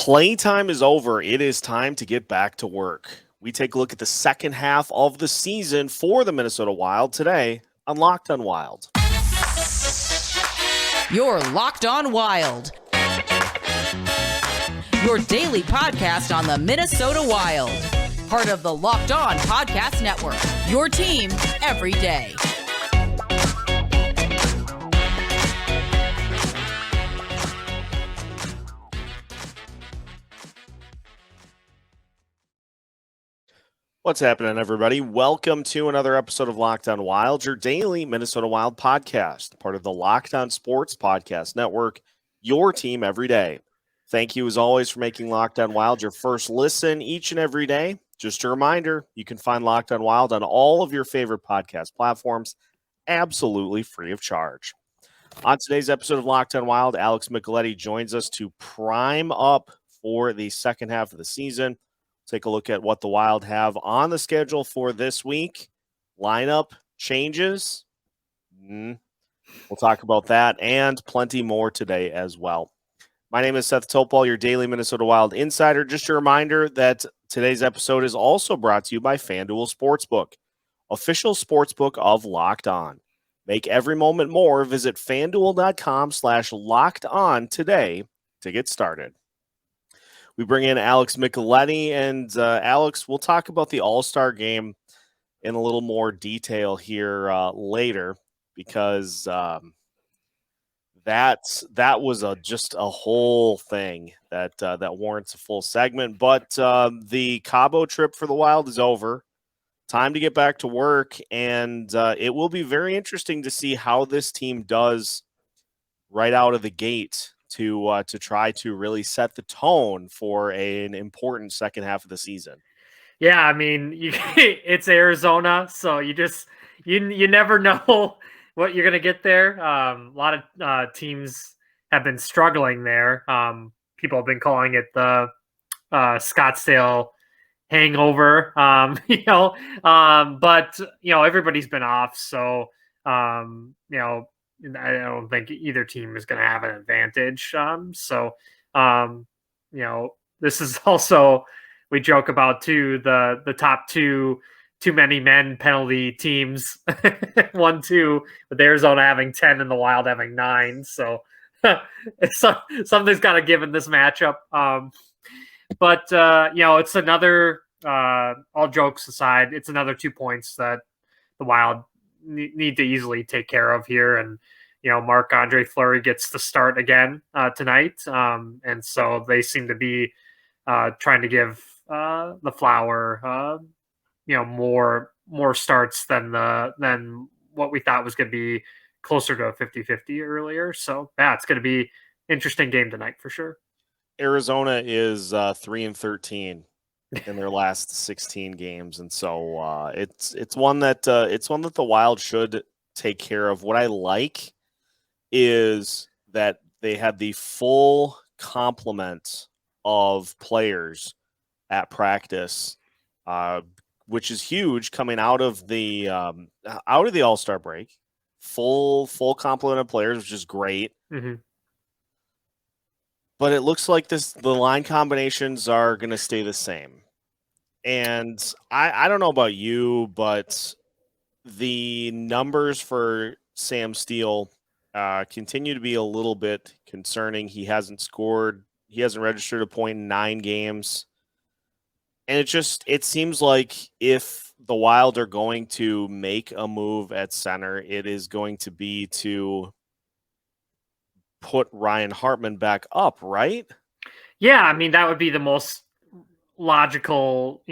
Playtime is over. It is time to get back to work. We take a look at the second half of the season for the Minnesota Wild today on Locked on Wild. You're Locked on Wild. Your daily podcast on the Minnesota Wild. Part of the Locked On Podcast Network. Your team every day. What's happening, everybody? Welcome to another episode of Locked on Wild, your daily Minnesota Wild podcast, part of the Locked on Sports Podcast Network, your team every day. Thank you, as always, for making Locked on Wild your first listen each and every day. Just a reminder, you can find Locked on Wild on all of your favorite podcast platforms, absolutely free of charge. On today's episode of Locked on Wild, Alex Micheletti joins us to prime up for the second half of the season. Take a look at what the Wild have on the schedule for this week. Lineup changes. We'll talk about that and plenty more today as well. My name is Seth Topol, your daily Minnesota Wild insider. Just a reminder that today's episode is also brought to you by FanDuel Sportsbook, official sportsbook of Locked On. Make every moment more. Visit FanDuel.com/LockedOn today to get started. We bring in Alex Micheletti, and Alex, we'll talk about the All-Star game in a little more detail here later, because that was just a whole thing that warrants a full segment. But the Cabo trip for the Wild is over. Time to get back to work, and it will be very interesting to see how this team does right out of the gate to try to really set the tone for an important second half of the season. Yeah, I mean, it's Arizona, so you never know what you're going to get there. A lot of teams have been struggling there. People have been calling it the Scottsdale hangover, but everybody's been off, so I don't think either team is going to have an advantage. This is also, we joke about too, the top two too many men penalty teams, 1-2, with Arizona having 10 and the Wild having 9. So something's got to give in this matchup. But it's another, all jokes aside, it's another 2 points that the Wild need to easily take care of here. And, Marc-Andre Fleury gets the start again tonight. And so they seem to be trying to give the Flower, more starts than what we thought was going to be closer to a 50-50 earlier. So yeah, it's going to be interesting game tonight for sure. Arizona is 3-13 in their last 16 games, and so it's one that the Wild should take care of. What I like is that they had the full complement of players at practice, which is huge coming out of the All-Star break. Full complement of players, which is great. Mm-hmm. But it looks like the line combinations are going to stay the same. And I don't know about you, but the numbers for Sam Steele continue to be a little bit concerning. He hasn't registered a point in 9 games. And it seems like if the Wild are going to make a move at center, it is going to be to put Ryan Hartman back up, right? Yeah, I mean, that would be the most logical,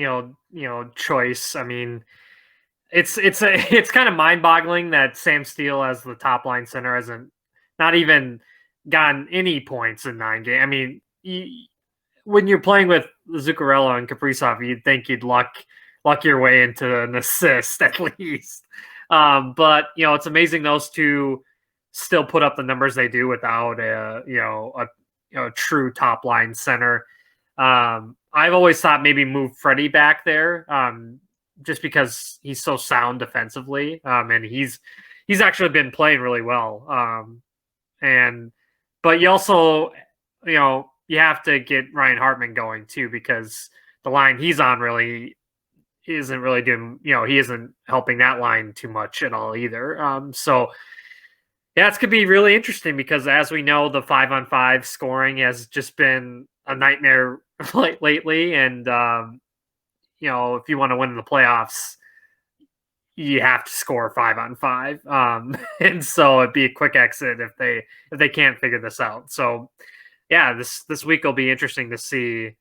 choice. I mean, it's kind of mind-boggling that Sam Steele as the top line center hasn't not even gotten any points in 9 games. I mean, when you're playing with Zuccarello and Kaprizov, you'd think you'd luck your way into an assist at least. But it's amazing those two still put up the numbers they do without a true top line center. I've always thought maybe move Freddie back there, just because he's so sound defensively, and he's actually been playing really well. But you also, you have to get Ryan Hartman going too, because the line he's on really isn't really doing, he isn't helping that line too much at all either. So yeah, it's going to be really interesting because as we know, the 5-on-5 scoring has just been a nightmare lately. And, if you want to win in the playoffs, you have to score 5-on-5. And so it'd be a quick exit if they can't figure this out. So yeah, this week will be interesting to see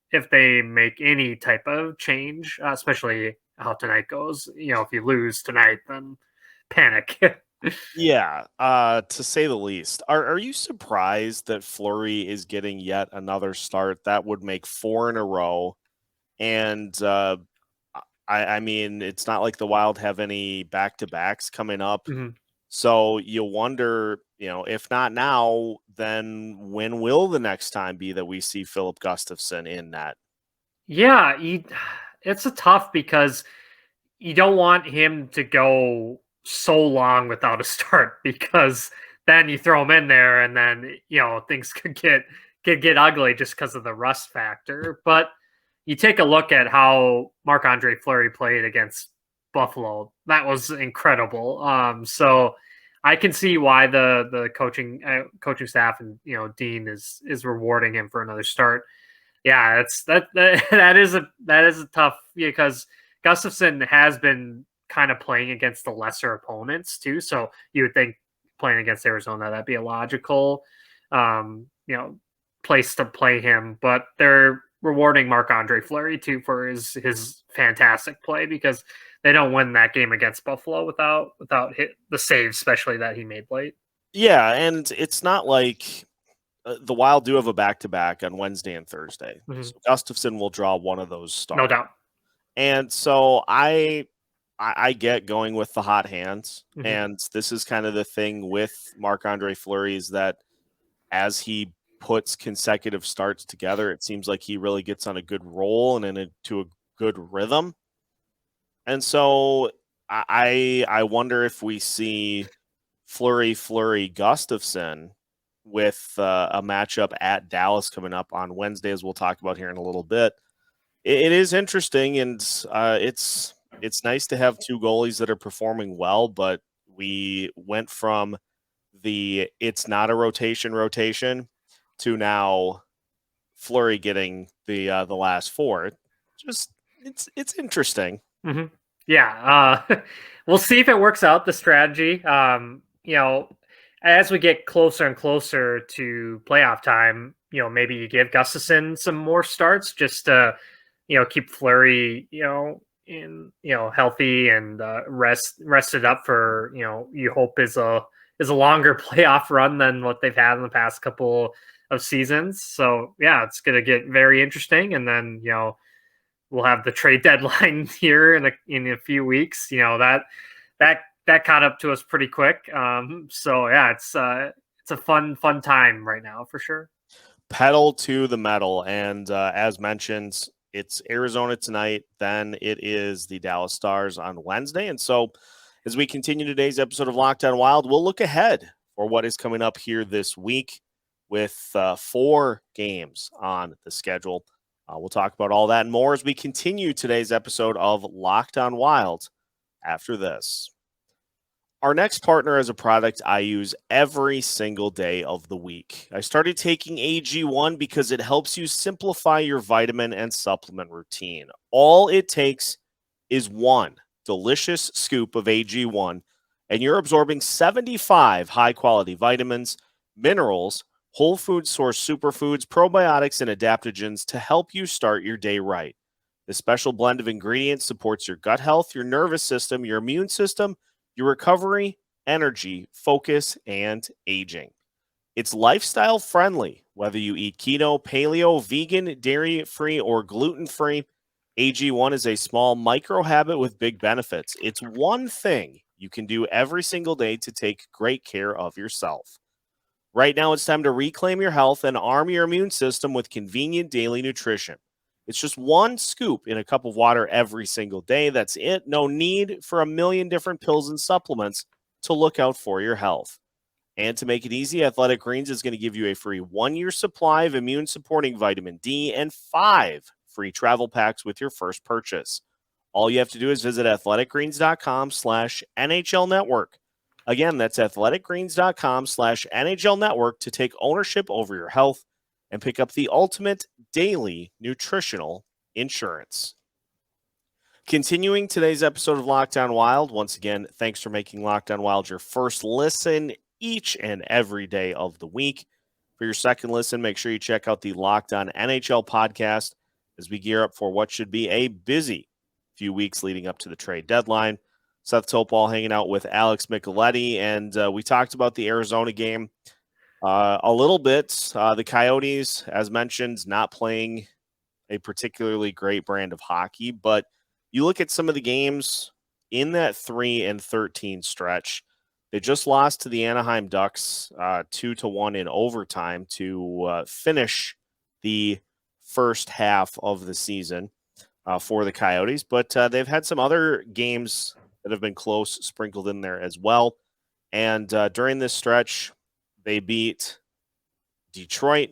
if they make any type of change, especially how tonight goes. If you lose tonight, then panic. Yeah, to say the least. Are you surprised that Fleury is getting yet another start? That would make 4 in a row. And I mean, it's not like the Wild have any back-to-backs coming up. Mm-hmm. So you wonder, if not now, then when will the next time be that we see Philip Gustafsson in net? Yeah, it's a tough because you don't want him to go so long without a start, because then you throw him in there and then things could get ugly just because of the rust factor. But you take a look at how Marc-Andre Fleury played against Buffalo. That was incredible. So I can see why the coaching staff and Dean is rewarding him for another start. Yeah, that is a tough, because Gustafsson has been kind of playing against the lesser opponents too. So you would think playing against Arizona, that'd be a logical place to play him, but they're rewarding Marc-Andre Fleury too for his fantastic play, because they don't win that game against Buffalo without the save, especially that he made late. Yeah, and it's not like the Wild do have a back-to-back on Wednesday and Thursday. Mm-hmm. So Gustafsson will draw one of those starts. No doubt. And so I get going with the hot hands. Mm-hmm. And this is kind of the thing with Marc-Andre Fleury, is that as he puts consecutive starts together, it seems like he really gets on a good roll and into a good rhythm. And so I wonder if we see Fleury Gustafsson with a matchup at Dallas coming up on Wednesday, as we'll talk about here in a little bit. It is interesting, and it's nice to have two goalies that are performing well, but we went from it's not a rotation to now Fleury getting the last 4. Just it's interesting. Mm-hmm. Yeah, we'll see if it works out, the strategy. As we get closer and closer to playoff time, maybe you give Gustafsson some more starts just to, keep Fleury, healthy and rested up for, you hope is a longer playoff run than what they've had in the past couple of seasons. So yeah, it's going to get very interesting. And then, we'll have the trade deadline here in a few weeks. That caught up to us pretty quick. So yeah, it's a fun time right now for sure. Pedal to the metal, and as mentioned, it's Arizona tonight. Then it is the Dallas Stars on Wednesday, and so as we continue today's episode of Locked On Wild, we'll look ahead for what is coming up here this week with 4 games on the schedule. We'll talk about all that and more as we continue today's episode of Locked On Wild after this. Our next partner is a product I use every single day of the week. I started taking AG1 because it helps you simplify your vitamin and supplement routine. All it takes is one delicious scoop of AG1, and you're absorbing 75 high-quality vitamins, minerals, whole food source superfoods, probiotics, and adaptogens to help you start your day right. This special blend of ingredients supports your gut health, your nervous system, your immune system, your recovery, energy, focus, and aging. It's lifestyle friendly, whether you eat keto, paleo, vegan, dairy-free, or gluten-free. AG1 is a small micro habit with big benefits. It's one thing you can do every single day to take great care of yourself. Right now, it's time to reclaim your health and arm your immune system with convenient daily nutrition. It's just one scoop in a cup of water every single day. That's it. No need for a million different pills and supplements to look out for your health. And to make it easy, Athletic Greens is going to give you a free 1-year supply of immune-supporting vitamin D and 5 free travel packs with your first purchase. All you have to do is visit athleticgreens.com/NHL Network. Again, that's athleticgreens.com/NHL Network to take ownership over your health and pick up the ultimate daily nutritional insurance. Continuing today's episode of Locked On Wild, once again, thanks for making Locked On Wild your first listen each and every day of the week. For your second listen, make sure you check out the Locked On NHL podcast as we gear up for what should be a busy few weeks leading up to the trade deadline. Seth Topol hanging out with Alex Micheletti, and we talked about the Arizona game a little bit. The Coyotes, as mentioned, not playing a particularly great brand of hockey, but you look at some of the games in that 3-13 stretch. They just lost to the Anaheim Ducks 2-1 in overtime to finish the first half of the season for the Coyotes. But they've had some other games that have been close sprinkled in there as well. And during this stretch, they beat Detroit,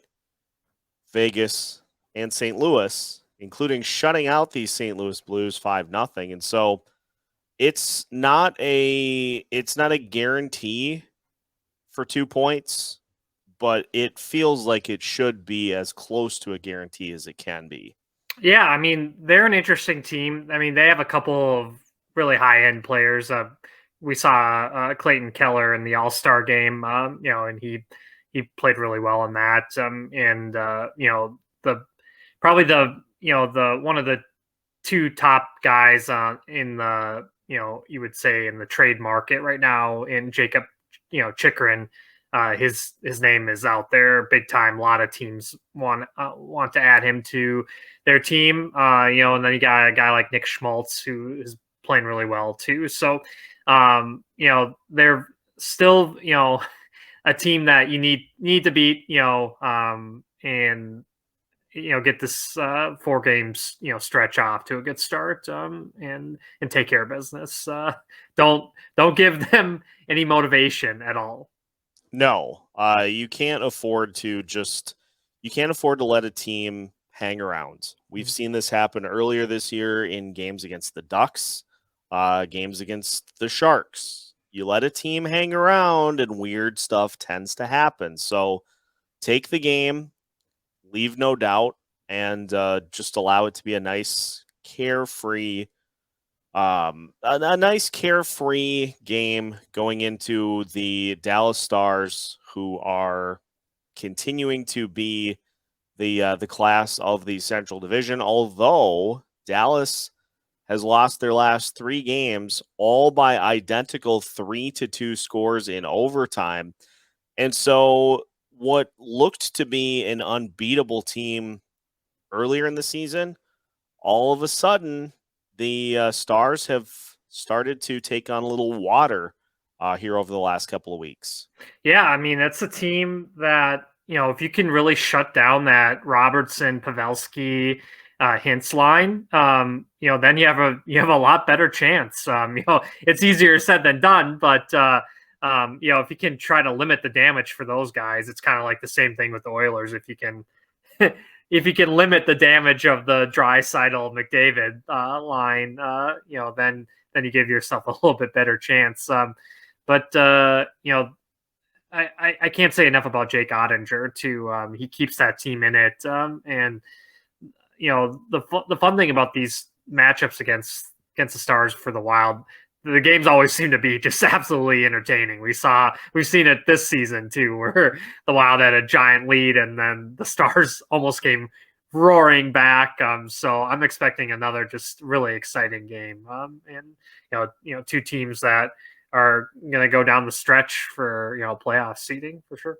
Vegas, and St. Louis, including shutting out the St. Louis Blues 5-0. And so it's not a guarantee for 2 points, but it feels like it should be as close to a guarantee as it can be. Yeah, I mean, they're an interesting team. I mean, they have a couple of really high-end players. We saw Clayton Keller in the All-Star game, and he played really well in that. The one of the two top guys in the, you would say in the trade market right now in Jacob, Chikrin. His name is out there big time. A lot of teams want to add him to their team. And then you got a guy like Nick Schmaltz who is playing really well too. So, they're still, a team that you need to beat, and get this 4 games, stretch off to a good start, and take care of business. Don't give them any motivation at all. No, you can't afford to let a team hang around. We've seen this happen earlier this year in games against the Ducks, games against the Sharks. You let a team hang around and weird stuff tends to happen. So take the game, leave no doubt, and just allow it to be a nice carefree game going into the Dallas Stars, who are continuing to be the class of the Central Division, although Dallas has lost their last 3 games, all by identical 3-2 scores in overtime. And so what looked to be an unbeatable team earlier in the season, all of a sudden, the Stars have started to take on a little water here over the last couple of weeks. Yeah, I mean, that's a team that, if you can really shut down that Robertson, Pavelski, Hintz line, then you have a lot better chance. It's easier said than done, but if you can try to limit the damage for those guys, it's kind of like the same thing with the Oilers. If you can if you can limit the damage of the Draisaitl McDavid line, then you give yourself a little bit better chance. I can't say enough about Jake Ottinger too. He keeps that team in it, and the fun thing about these matchups against the Stars for the Wild, the games always seem to be just absolutely entertaining. We've seen it this season too, where the Wild had a giant lead and then the Stars almost came roaring back. So I'm expecting another just really exciting game. And two teams that are going to go down the stretch for playoff seeding for sure.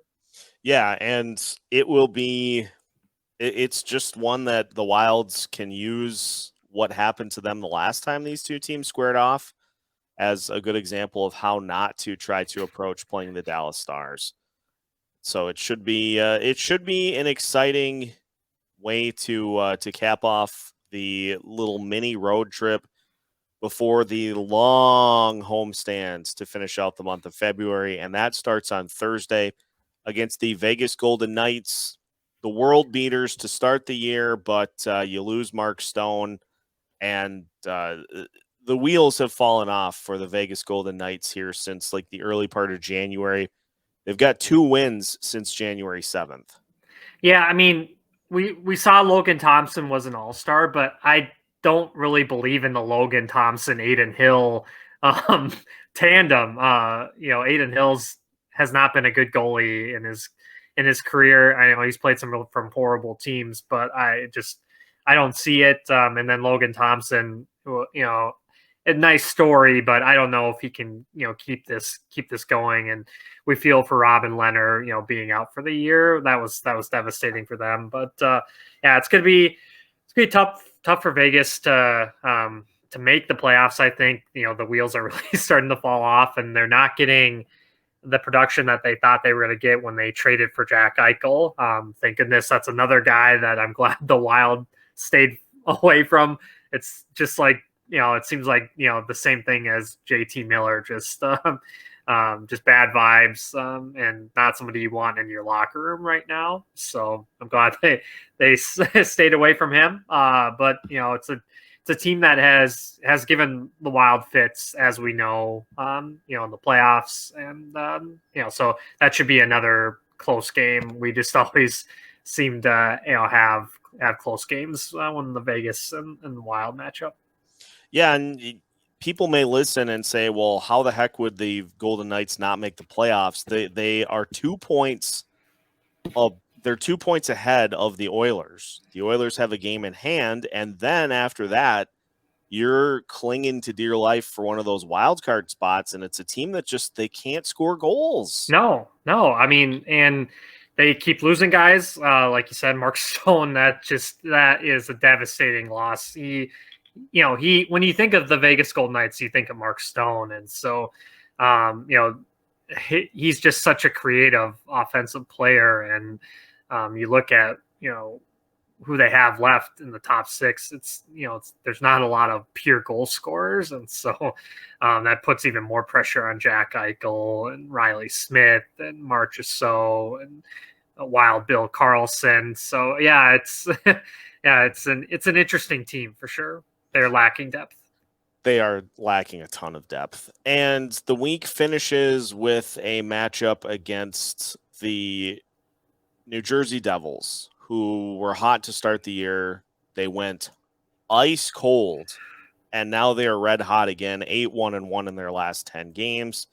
Yeah, and it will be. It's just one that the Wilds can use what happened to them the last time these two teams squared off as a good example of how not to try to approach playing the Dallas Stars. So it should be an exciting way to cap off the little mini road trip before the long homestands to finish out the month of February, and that starts on Thursday against the Vegas Golden Knights, the world beaters to start the year, but you lose Mark Stone, and the wheels have fallen off for the Vegas Golden Knights here since like the early part of January. They've got 2 wins since January 7th. Yeah, I mean, we saw Logan Thompson was an all-star, but I don't really believe in the Logan Thompson, Adin Hill tandem. Adin Hill's has not been a good goalie in his career. I know he's played some from horrible teams, but I don't see it. And then Logan Thompson, a nice story, but I don't know if he can, keep this going. And we feel for Robin Lehner, being out for the year. That was devastating for them. But it's gonna be tough for Vegas to make the playoffs. I think the wheels are really starting to fall off, and they're not getting the production that they thought they were going to get when they traded for Jack Eichel. Thank goodness that's another guy that I'm glad the Wild stayed away from. It's just like, it seems like, the same thing as JT Miller, just bad vibes, and not somebody you want in your locker room right now. So I'm glad they stayed away from him. But it's a team that has given the Wild fits, as we know, in the playoffs, and so that should be another close game. We just always seem to have close games when the Vegas and the Wild match up. Yeah, and people may listen and say, well, how the heck would the Golden Knights not make the playoffs? They are 2 points they're 2 points ahead of the Oilers. The Oilers have a game in hand, and then after that, you're clinging to dear life for one of those wild card spots, and it's a team that they can't score goals. No. I mean, and they keep losing guys. Like you said, Mark Stone, that is a devastating loss. He when you think of the Vegas Golden Knights, you think of Mark Stone. And so, he's just such a creative offensive player. And you look at, who they have left in the top 6, there's not a lot of pure goal scorers. And so that puts even more pressure on Jack Eichel and Riley Smith and Marchessault and Wild Bill Carlson. So it's it's an interesting team for sure. They're lacking depth. They are lacking a ton of depth. And the week finishes with a matchup against the New Jersey Devils, who were hot to start the year. They went ice cold, and now they are red hot again, 8-1-1 in their last 10 games.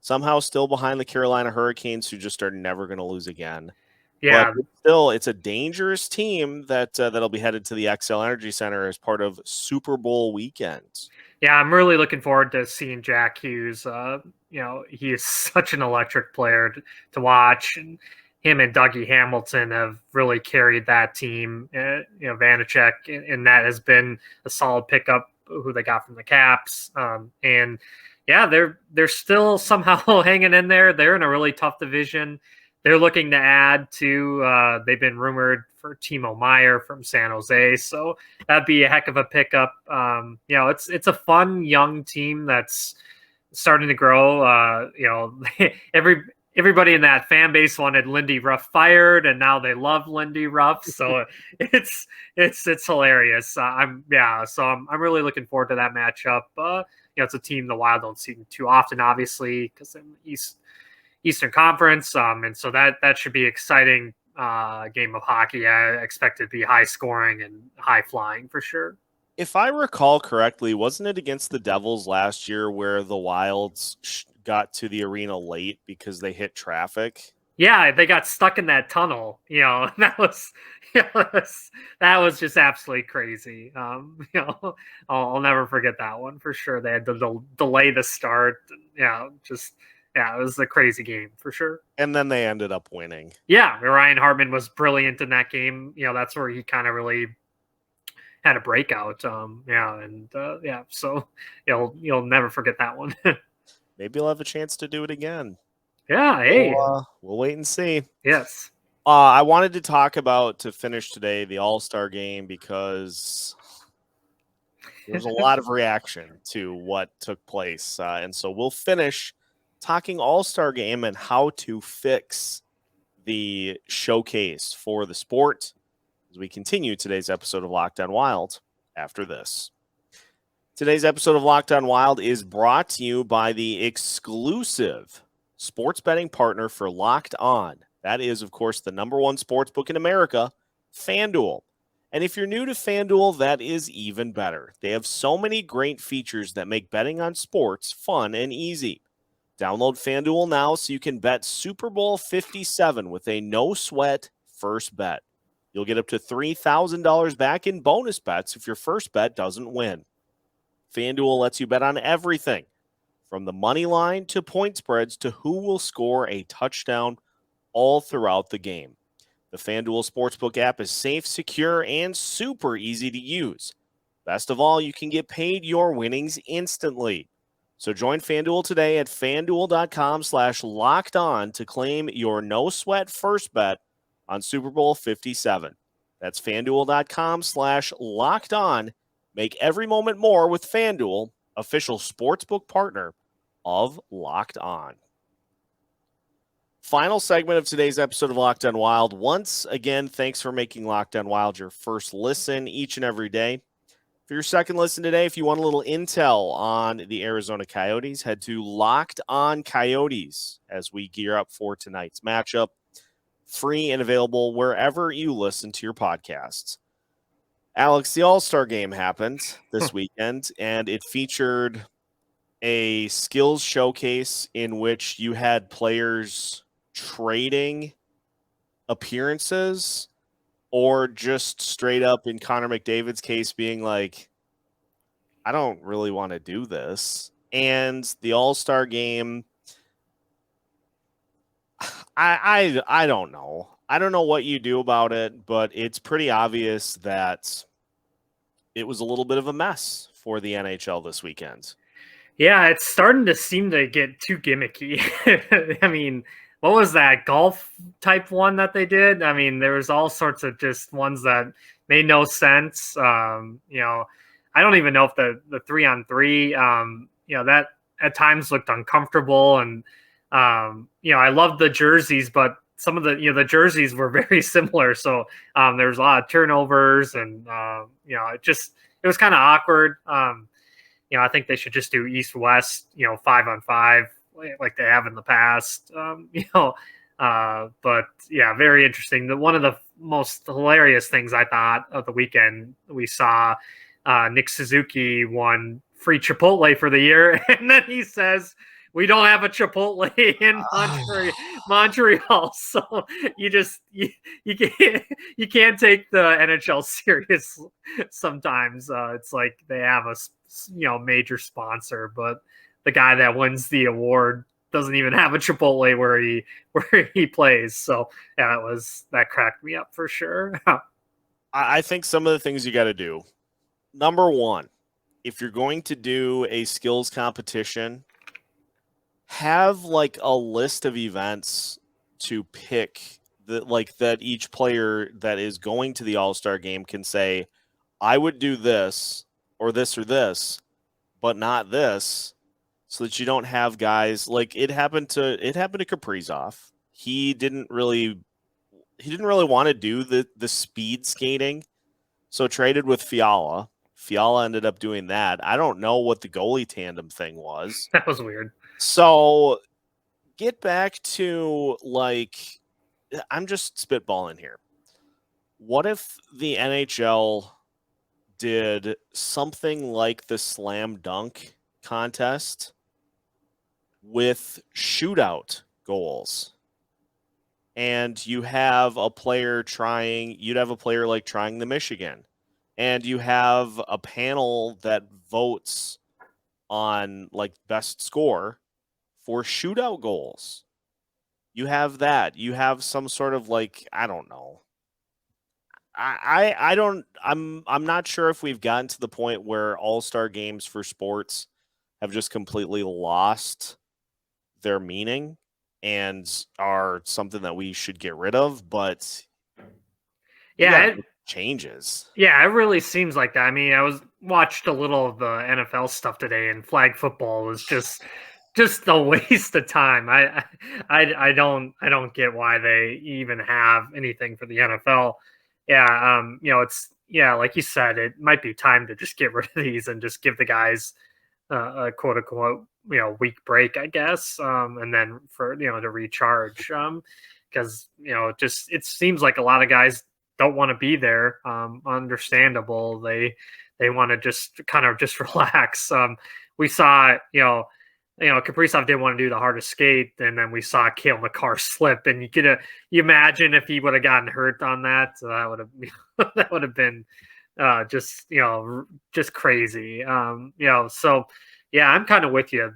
Somehow still behind the Carolina Hurricanes, who just are never going to lose again. Yeah. But still, it's a dangerous team that'll be headed to the XL Energy Center as part of Super Bowl weekend. Yeah, I'm really looking forward to seeing Jack Hughes. He is such an electric player to watch, and him and Dougie Hamilton have really carried that team. Vanacek, and that has been a solid pickup who they got from the Caps. And yeah, they're still somehow hanging in there. They're in a really tough division. They're looking to add to. They've been rumored for Timo Meier from San Jose, so that'd be a heck of a pickup. It's a fun young team that's starting to grow. Everybody in that fan base wanted Lindy Ruff fired, and now they love Lindy Ruff. So it's hilarious. So I'm really looking forward to that matchup. It's a team the Wild don't see too often, obviously, because in the Eastern Conference, and so that should be exciting game of hockey. I expect it to be high scoring and high flying for sure. If I recall correctly, wasn't it against the Devils last year where the Wilds got to the arena late because they hit traffic? Yeah, they got stuck in that tunnel. That was just absolutely crazy. I'll never forget that one for sure. They had to delay the start. It was a crazy game for sure. And then they ended up winning. Yeah, Ryan Hartman was brilliant in that game. That's where he kind of really had a breakout. So you'll never forget that one. Maybe you'll have a chance to do it again. Yeah, hey. We'll wait and see. Yes. I wanted to talk about, to finish today, the All-Star game, because There was a lot of reaction to what took place. And so we'll finish talking All-Star Game and how to fix the showcase for the sport as we continue today's episode of Locked On Wild after this. Today's episode of Locked On Wild is brought to you by the exclusive sports betting partner for Locked On. That is, of course, the number one sports book in America, FanDuel. And if you're new to FanDuel, that is even better. They have so many great features that make betting on sports fun and easy. Download FanDuel now so you can bet Super Bowl 57 with a no-sweat first bet. You'll get up to $3,000 back in bonus bets if your first bet doesn't win. FanDuel lets you bet on everything, from the money line to point spreads to who will score a touchdown all throughout the game. The FanDuel Sportsbook app is safe, secure, and super easy to use. Best of all, you can get paid your winnings instantly. So join FanDuel today at FanDuel.com/lockedon to claim your no-sweat first bet on Super Bowl 57. That's FanDuel.com/lockedon. Make every moment more with FanDuel, official sportsbook partner of Locked On. Final segment of today's episode of Locked On Wild. Once again, thanks for making Locked On Wild your first listen each and every day. For your second listen today, if you want a little intel on the Arizona Coyotes, head to Locked On Coyotes as we gear up for tonight's matchup. Free and available wherever you listen to your podcasts. Alex, the All-Star Game happened this weekend, and it featured a skills showcase in which you had players trading appearances or just straight up, in Connor McDavid's case, being like, I don't really want to do this. And the All-Star Game, I don't know. I don't know what you do about it, but it's pretty obvious that it was a little bit of a mess for the NHL this weekend. Yeah, it's starting to seem to get too gimmicky. I mean, what was that golf type one that they did? I mean, there was all sorts of just ones that made no sense. I don't even know if the 3-on-3, that at times looked uncomfortable. And, I loved the jerseys, but some of the jerseys were very similar. So there was a lot of turnovers and, it was kind of awkward. I think they should just do East-West, 5-on-5 like they have in the past, but yeah, very interesting. One of the most hilarious things I thought of the weekend, we saw Nick Suzuki won free Chipotle for the year. And then he says, we don't have a Chipotle in Montreal. So you can't take the NHL serious sometimes. It's like they have a, major sponsor, but the guy that wins the award doesn't even have a Chipotle where he plays. So yeah, that cracked me up for sure. I think some of the things you got to do. Number one, if you're going to do a skills competition, have like a list of events to pick that each player that is going to the All-Star Game can say, I would do this or this or this, but not this. So that you don't have guys like it happened to Kaprizov. He didn't really want to do the speed skating, so traded with Fiala. Fiala ended up doing that. I don't know what the goalie tandem thing was. That was weird. So get back to I'm just spitballing here. What if the NHL did something like the slam dunk contest with shootout goals, and you'd have a player trying the Michigan, and you have a panel that votes on best score for shootout goals. You have that. You have some sort of I don't know. I'm not sure if we've gotten to the point where all-star games for sports have just completely lost their meaning and are something that we should get rid of, but yeah, it changes. Yeah, it really seems like that. I mean, I was watched a little of the NFL stuff today, and flag football was just a waste of time. I don't get why they even have anything for the NFL. Yeah, it's like you said, it might be time to just get rid of these and just give the guys a quote unquote week break, I guess, and then for to recharge, because just it seems like a lot of guys don't want to be there. Understandable, they want to just kind of just relax. We saw Kaprizov didn't want to do the hardest skate, and then we saw Cale McCarr slip, and you imagine if he would have gotten hurt on that, that would have that would have been just crazy. So yeah, I'm kind of with you.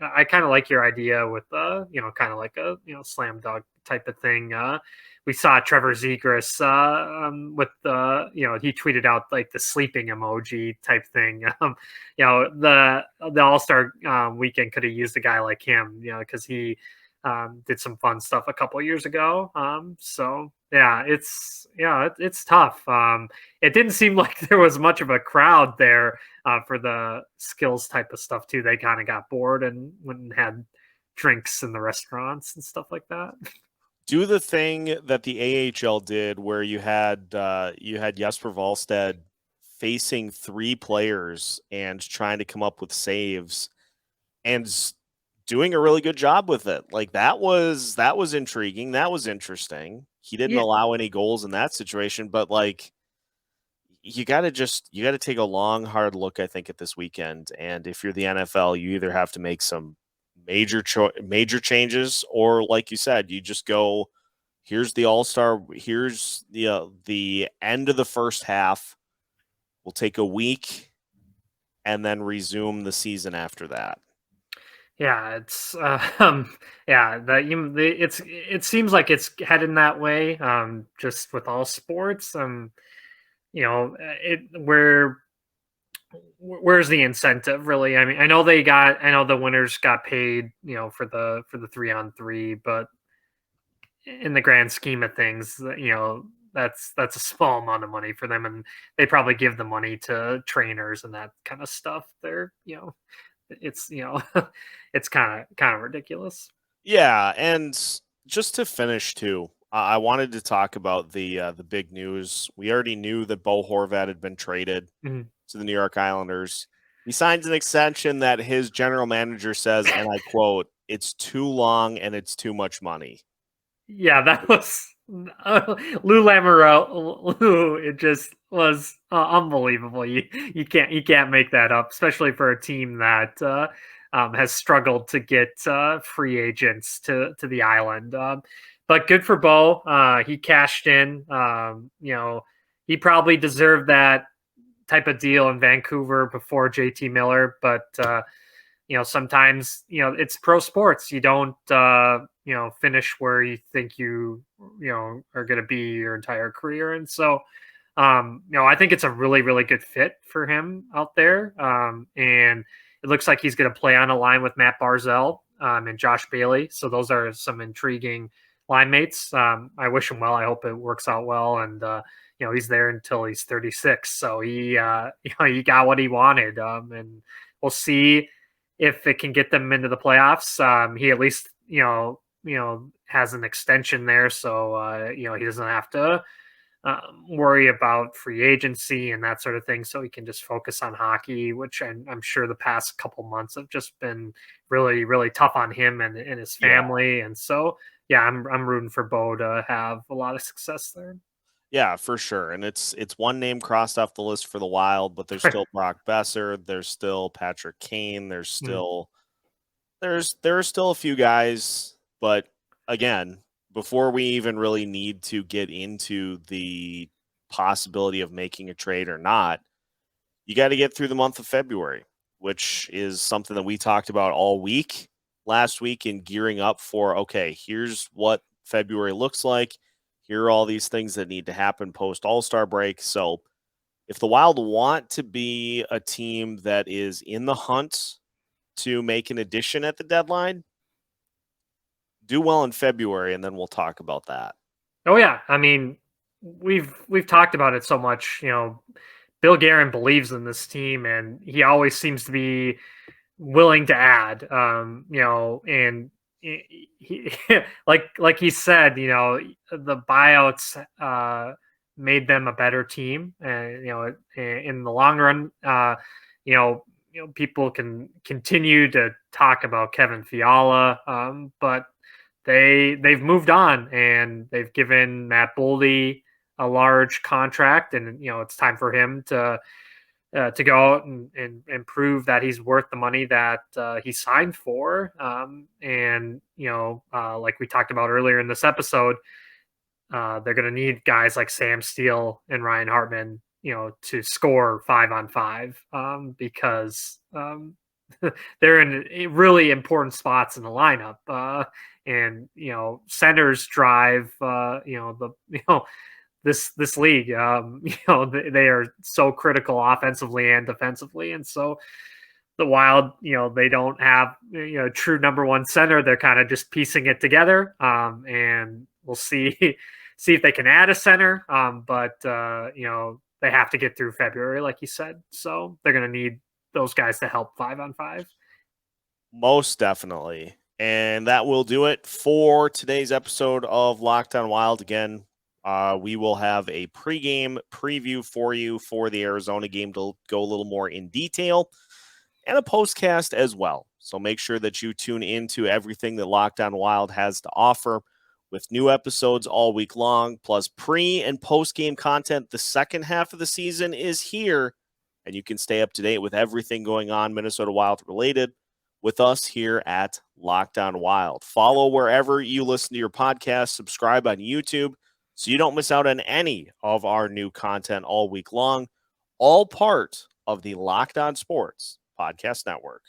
I kind of like your idea with kind of like a slam dunk type of thing. We saw Trevor Zegras with he tweeted out like the sleeping emoji type thing. The All-Star weekend could have used a guy like him, because he did some fun stuff a couple years ago. So yeah, it's tough. It didn't seem like there was much of a crowd there for the skills type of stuff too. They kind of got bored and went and had drinks in the restaurants and stuff like that. Do the thing that the AHL did, where you had Jesper Wallstedt facing 3 players and trying to come up with saves, and doing a really good job with it. Like that was intriguing. That was interesting. He didn't allow any goals in that situation, but like you got to take a long, hard look, I think, at this weekend. And if you're the NFL, you either have to make some major changes, or like you said, you just go, here's the All-Star, here's the end of the first half. We'll take a week and then resume the season after that. Yeah, it's it seems like it's heading that way. Just with all sports, where's the incentive really? I mean, I know the winners got paid, for the 3-on-3, but in the grand scheme of things, that's a small amount of money for them, and they probably give the money to trainers and that kind of stuff. It's it's kind of ridiculous. Yeah, and just to finish too, I wanted to talk about the big news. We already knew that Bo Horvat had been traded to the New York Islanders. He signs an extension that his general manager says, and I quote, "It's too long and it's too much money." Yeah, that was Lou Lamoriello. Lou, it just was unbelievable. You can't make that up, especially for a team that has struggled to get free agents to the island. But good for Bo. He cashed in. He probably deserved that type of deal in Vancouver before JT Miller, but sometimes it's pro sports. You don't finish where you think you are going to be your entire career, and so I think it's a really, really good fit for him out there. And it looks like he's going to play on a line with Matt Barzal and Josh Bailey. So those are some intriguing line mates. I wish him well. I hope it works out well. And he's there until he's 36. So he got what he wanted. And we'll see if it can get them into the playoffs. He at least has an extension there, so he doesn't have to worry about free agency and that sort of thing, so he can just focus on hockey, which I'm sure the past couple months have just been really, really tough on him and his family. Yeah. And so I'm rooting for Bo to have a lot of success there. Yeah, for sure. And it's one name crossed off the list for the Wild, but there's still Brock Besser, there's still Patrick Kane, there's still there are still a few guys, but again, before we even really need to get into the possibility of making a trade or not, you got to get through the month of February, which is something that we talked about all week last week in gearing up for, okay, here's what February looks like. Here are all these things that need to happen post All-Star break. So if the Wild want to be a team that is in the hunt to make an addition at the deadline, do well in February, and then we'll talk about that. Oh yeah, I mean, we've talked about it so much. Bill Guerin believes in this team, and he always seems to be willing to add. And he like he said, the buyouts made them a better team, and in the long run, people can continue to talk about Kevin Fiala, but they've moved on, and they've given Matt Boldy a large contract, and it's time for him to go out and prove that he's worth the money that he signed for. Like we talked about earlier in this episode, they're going to need guys like Sam Steele and Ryan Hartman, to score 5-on-5, because they're in really important spots in the lineup. And centers drive this league. They are so critical offensively and defensively, and so the Wild, they don't have true number one center. They're kind of just piecing it together, and we'll see if they can add a center. But they have to get through February, like you said, so they're going to need those guys to help 5-on-5. Most definitely. And that will do it for today's episode of Locked On Wild. Again, we will have a pregame preview for you for the Arizona game to go a little more in detail, and a postcast as well. So make sure that you tune into everything that Locked On Wild has to offer, with new episodes all week long, plus pre- and post-game content. The second half of the season is here, and you can stay up to date with everything going on Minnesota Wild related with us here at Locked On Wild. Follow wherever you listen to your podcast. Subscribe on YouTube so you don't miss out on any of our new content all week long. All part of the Locked On Sports Podcast Network.